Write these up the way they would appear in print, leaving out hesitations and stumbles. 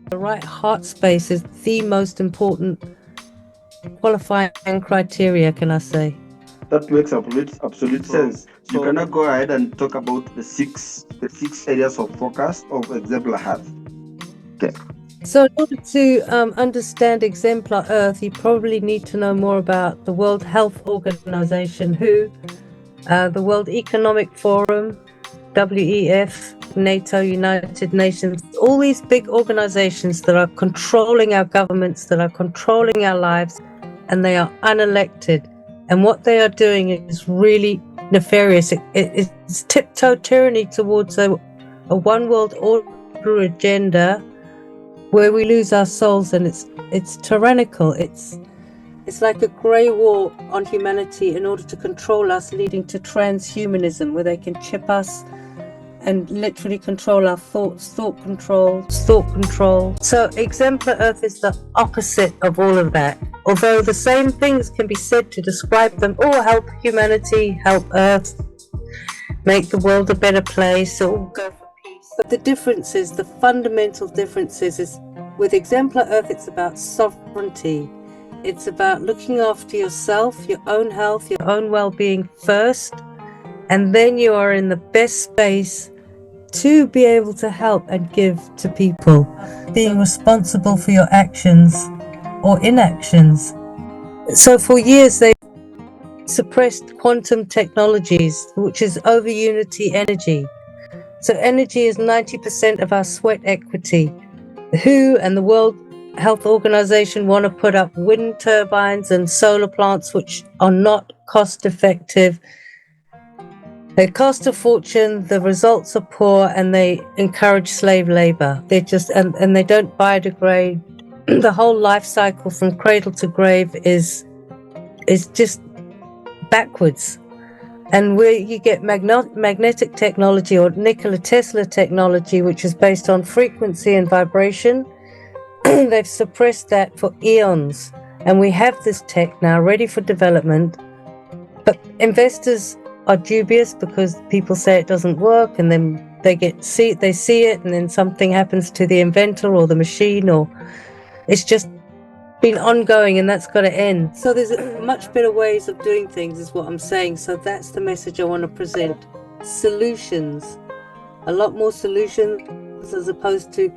The right heart space is the most important qualifying criteria, can I say? That makes absolute sense. You cannot go ahead and talk about the six areas of focus of exemplar health. Okay. So in order to understand exemplar Earth, you probably need to know more about the World Health Organization, WHO, the World Economic Forum, WEF, NATO, United Nations, all these big organizations that are controlling our governments, that are controlling our lives, and they are unelected. And what they are doing is really nefarious. It's tiptoe tyranny towards a one world order agenda where we lose our souls, and it's tyrannical. It's like a grey war on humanity in order to control us, leading to transhumanism, where they can chip us and literally control our thoughts, thought control. So exemplar Earth is the opposite of all of that. Although the same things can be said to describe them, or help humanity, help Earth, make the world a better place, or go for peace. But the difference is, the fundamental difference is with exemplar Earth, it's about sovereignty. It's about looking after yourself, your own health, your own well-being first, and then you are in the best space to be able to help and give to people, being responsible for your actions or inactions. So for years they suppressed quantum technologies, which is over unity energy. So energy is 90% of our sweat equity. The WHO and the World Health Organization want to put up wind turbines and solar plants, which are not cost effective. They cost a fortune, the results are poor, and they encourage slave labor. They just and they don't biodegrade. The whole life cycle from cradle to grave is just backwards. And where you get magnetic technology, or Nikola Tesla technology, which is based on frequency and vibration, they've suppressed that for eons. And we have this tech now ready for development, but investors are dubious because people say it doesn't work, and then they see it, and then something happens to the inventor or the machine, or it's just been ongoing, and that's got to end. So there's much better ways of doing things, is what I'm saying. So that's the message I want to present. Solutions, a lot more solutions, as opposed to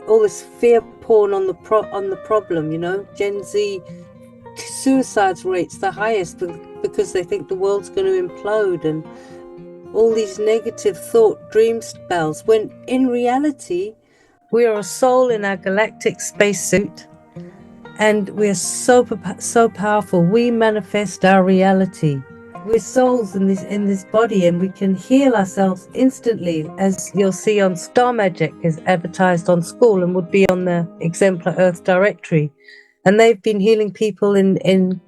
all this fear porn on the problem. You know, Gen Z suicide rates the highest because they think the world's going to implode, and all these negative thought dream spells, when in reality we are a soul in our galactic spacesuit, and we're so powerful. We manifest our reality. We're souls in this body, and we can heal ourselves instantly, as you'll see on Star Magic is advertised on school and would be on the Exemplar Earth directory. And they've been healing people in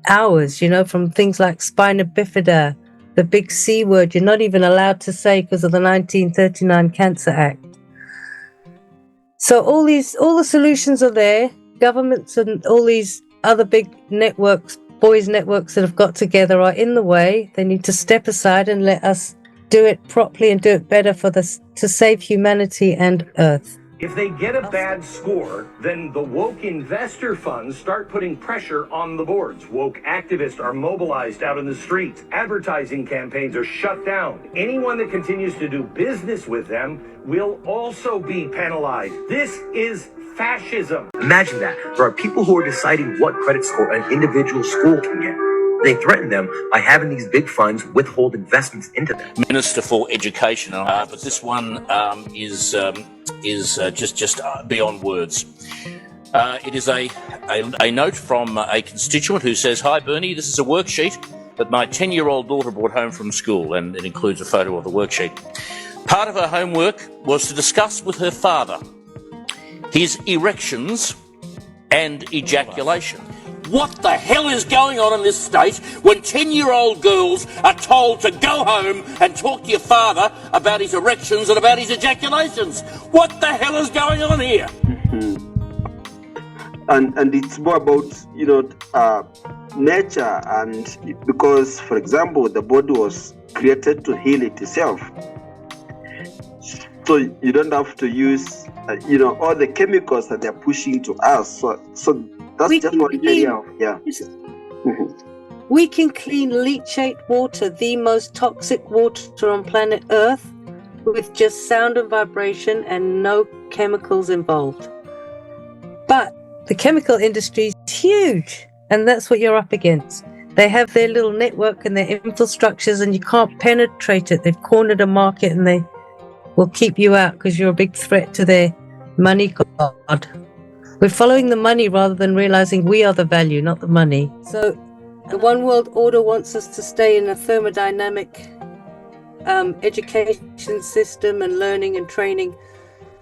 hours, you know, from things like spina bifida, the big C word you're not even allowed to say because of the 1939 Cancer Act. So all the solutions are there. Governments and all these other big networks, boys networks that have got together, are in the way. They need to step aside and let us do it properly and do it better to save humanity and Earth. If they get a bad score, then the woke investor funds start putting pressure on the boards. Woke activists are mobilized out in the streets. Advertising campaigns are shut down. Anyone that continues to do business with them will also be penalized. This is fascism. Imagine that. There are people who are deciding what credit score an individual school can get. They threaten them by having these big funds withhold investments into them. Minister for Education, but this one is just beyond words. It is a note from a constituent who says, "Hi Bernie, this is a worksheet that my 10-year-old daughter brought home from school," and it includes a photo of the worksheet. Part of her homework was to discuss with her father his erections and ejaculation. What the hell is going on in this state when 10-year-old girls are told to go home and talk to your father about his erections and about his ejaculations? What the hell is going on here? And it's more about, nature, and because, for example, the body was created to heal itself. So you don't have to use, all the chemicals that they're pushing to us. So that's We just can one area of, yeah. Mhm. We can clean leachate water, the most toxic water on planet Earth, with just sound and vibration and no chemicals involved. But the chemical industry is huge, and that's what you're up against. They have their little network and their infrastructures, and you can't penetrate it. They've cornered a market, and they will keep you out because you're a big threat to their money god. We're following the money rather than realizing we are the value, not the money. So the One World Order wants us to stay in a thermodynamic education system and learning and training.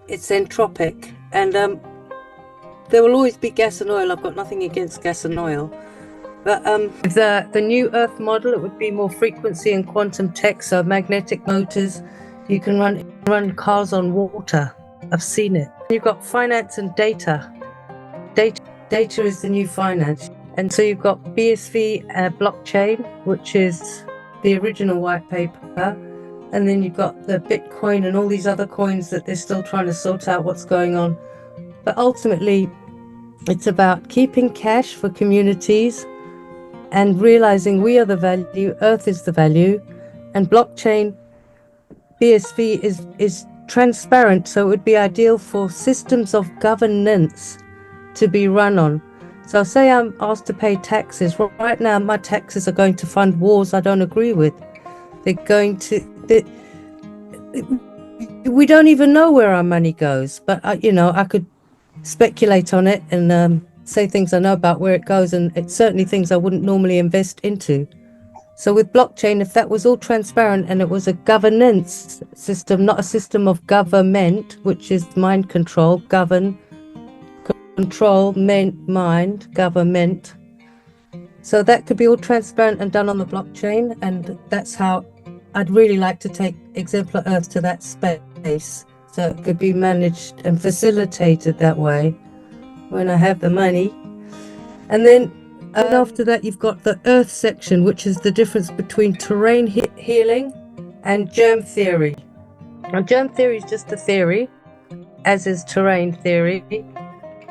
It's entropic, and there will always be gas and oil. I've got nothing against gas and oil. But the new Earth model, it would be more frequency and quantum tech, so magnetic motors. You can run cars on water. I've seen it. You've got finance and data. Data is the new finance. And so you've got BSV blockchain, which is the original white paper. And then you've got the Bitcoin and all these other coins that they're still trying to sort out what's going on. But ultimately, it's about keeping cash for communities and realizing we are the value, Earth is the value, and blockchain BSV is transparent, so it would be ideal for systems of governance to be run on. So say I'm asked to pay taxes. Right now, my taxes are going to fund wars I don't agree with. They're going to... we don't even know where our money goes, but I could speculate on it and say things I know about where it goes, and it's certainly things I wouldn't normally invest into. So with blockchain, if that was all transparent and it was a governance system, not a system of government, which is mind control, govern, control, mind, government. So that could be all transparent and done on the blockchain, and that's how I'd really like to take Exemplar Earth to that space. So it could be managed and facilitated that way when I have the money. And then after that, you've got the Earth section, which is the difference between terrain healing and germ theory. Now, germ theory is just a theory, as is terrain theory.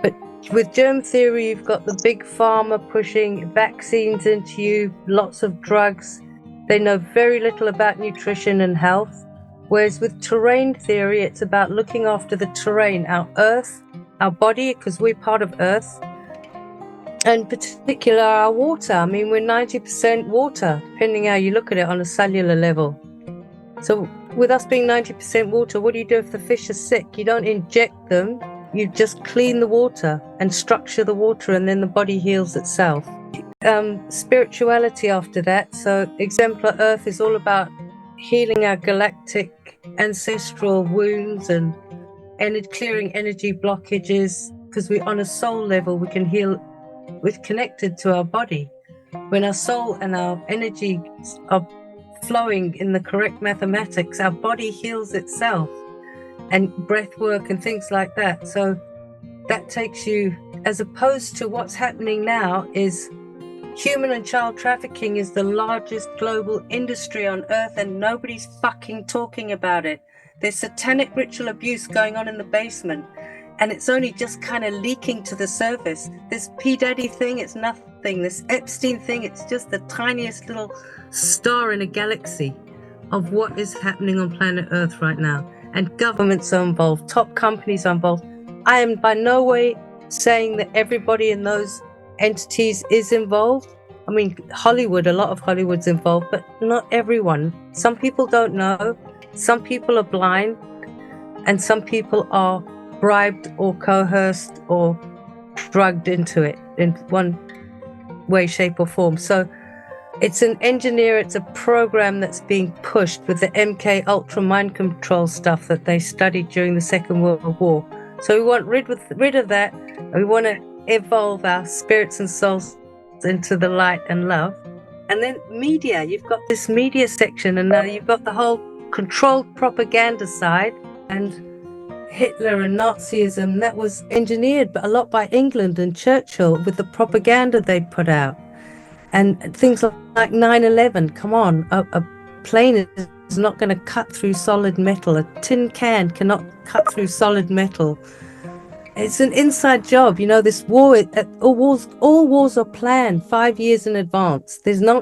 But with germ theory, you've got the big pharma pushing vaccines into you, lots of drugs. They know very little about nutrition and health. Whereas with terrain theory, it's about looking after the terrain, our Earth, our body, because we're part of Earth, and particular our water. I mean, we're 90% water, depending how you look at it on a cellular level. So with us being 90% water, what do you do if the fish are sick? You don't inject them, you just clean the water and structure the water, and then the body heals itself. Spirituality after that. So Exemplar Earth is all about healing our galactic ancestral wounds and clearing energy blockages, because we're on a soul level, we can heal. We're connected to our body. When our soul and our energy are flowing in the correct mathematics, our body heals itself, and breath work and things like that. So that takes you, as opposed to what's happening now, is human and child trafficking is the largest global industry on Earth, and nobody's fucking talking about it. There's satanic ritual abuse going on in the basement, and it's only just kind of leaking to the surface. This P. Diddy thing, it's nothing. This Epstein thing, it's just the tiniest little star in a galaxy of what is happening on planet Earth right now. And governments are involved, top companies are involved. I am by no way saying that everybody in those entities is involved. I mean, Hollywood, a lot of Hollywood's involved, but not everyone. Some people don't know, some people are blind, and some people are bribed or coerced or drugged into it in one way, shape or form. So it's an engineer, it's a program that's being pushed with the MK Ultra mind control stuff that they studied during the Second World War. So we want rid of that. We want to evolve our spirits and souls into the light and love. And then media, you've got this media section, and now you've got the whole controlled propaganda side, and Hitler and Nazism, that was engineered, but a lot by England and Churchill with the propaganda they put out. And things like 9/11, come on, a plane is is not going to cut through solid metal. A tin can cannot cut through solid metal. It's an inside job. You know, this war, all wars are planned 5 years in advance. They're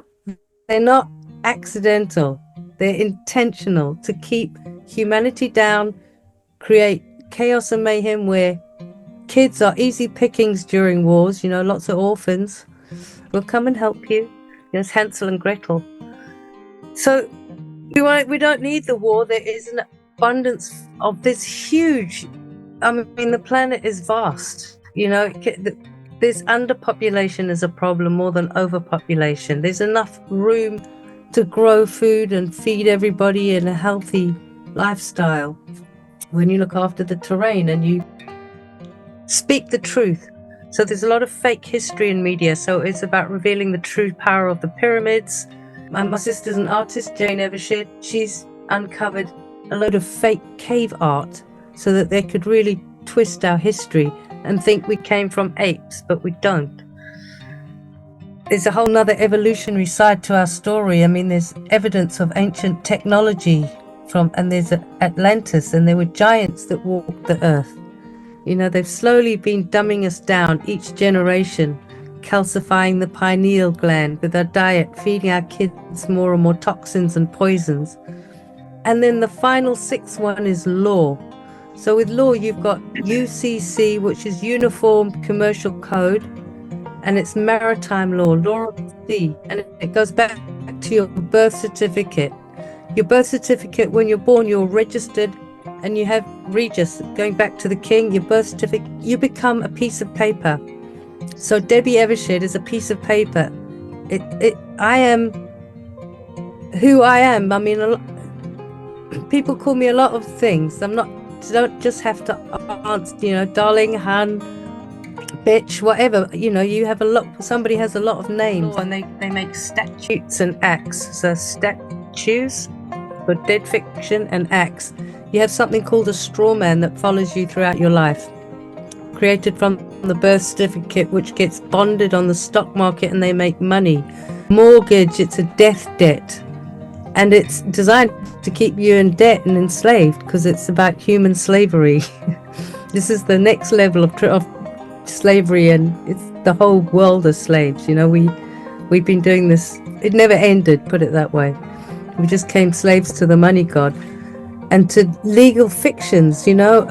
not accidental. They're intentional to keep humanity down, create chaos and mayhem where kids are easy pickings during wars. You know, lots of orphans will come and help you. There's Hansel and Gretel. So we don't need the war. There is an abundance of this huge. I mean, the planet is vast. You know, there's underpopulation is a problem more than overpopulation. There's enough room to grow food and feed everybody in a healthy lifestyle when you look after the terrain and you speak the truth. So there's a lot of fake history in media. So it's about revealing the true power of the pyramids. My sister's an artist, Jane Evershed. She's uncovered a load of fake cave art so that they could really twist our history and think we came from apes, but we don't. There's a whole nother evolutionary side to our story. I mean, there's evidence of ancient technology and there's Atlantis, and there were giants that walked the earth. You know, they've slowly been dumbing us down each generation, calcifying the pineal gland with our diet, feeding our kids more and more toxins and poisons. And then the final sixth one is law. So with law, you've got UCC, which is Uniform Commercial Code, and it's maritime law of the sea, and it goes back to your birth certificate. Your birth certificate, when you're born, you're registered, and you have Regis, going back to the king. Your birth certificate, you become a piece of paper. So Debbie Evershed is a piece of paper. I am who I am. I mean, people call me a lot of things. Don't just have to answer, you know, darling, hun, bitch, whatever. You know, somebody has a lot of names, and they make statutes and acts. So statues for dead fiction and acts. You have something called a straw man that follows you throughout your life, created from the birth certificate, which gets bonded on the stock market and they make money. Mortgage, it's a death debt, and it's designed to keep you in debt and enslaved because it's about human slavery. This is the next level of slavery, and it's the whole world of slaves. You know, we've been doing this. It never ended, put it that way. We just came slaves to the money god and to legal fictions. You know,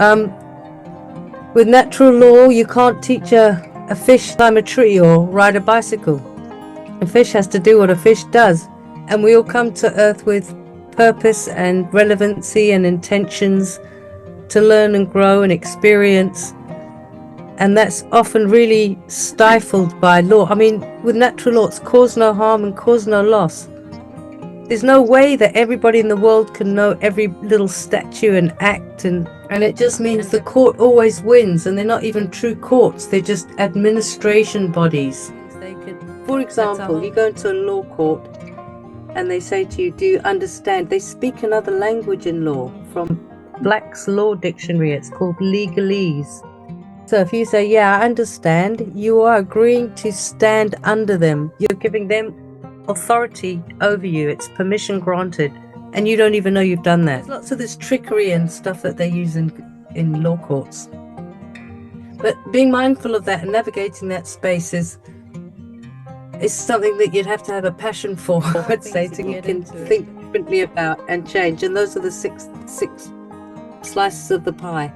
with natural law, you can't teach a fish to climb a tree or ride a bicycle. A fish has to do what a fish does, and we all come to Earth with purpose and relevancy and intentions to learn and grow and experience, and that's often really stifled by law. I mean, with natural law, it's cause no harm and cause no loss. There's no way that everybody in the world can know every little statute and act, and it just means the court always wins, and they're not even true courts, they're just administration bodies. For example, you go into a law court and they say to you, do you understand? They speak another language in law. From Black's Law Dictionary, it's called legalese. So if you say, yeah, I understand, you are agreeing to stand under them. You're giving them authority over you. It's permission granted, and you don't even know you've done that. There's lots of this trickery and stuff that they use in law courts. But being mindful of that and navigating that space is something that you'd have to have a passion for, I'd say, so you can think differently about and change. And those are the six slices of the pie.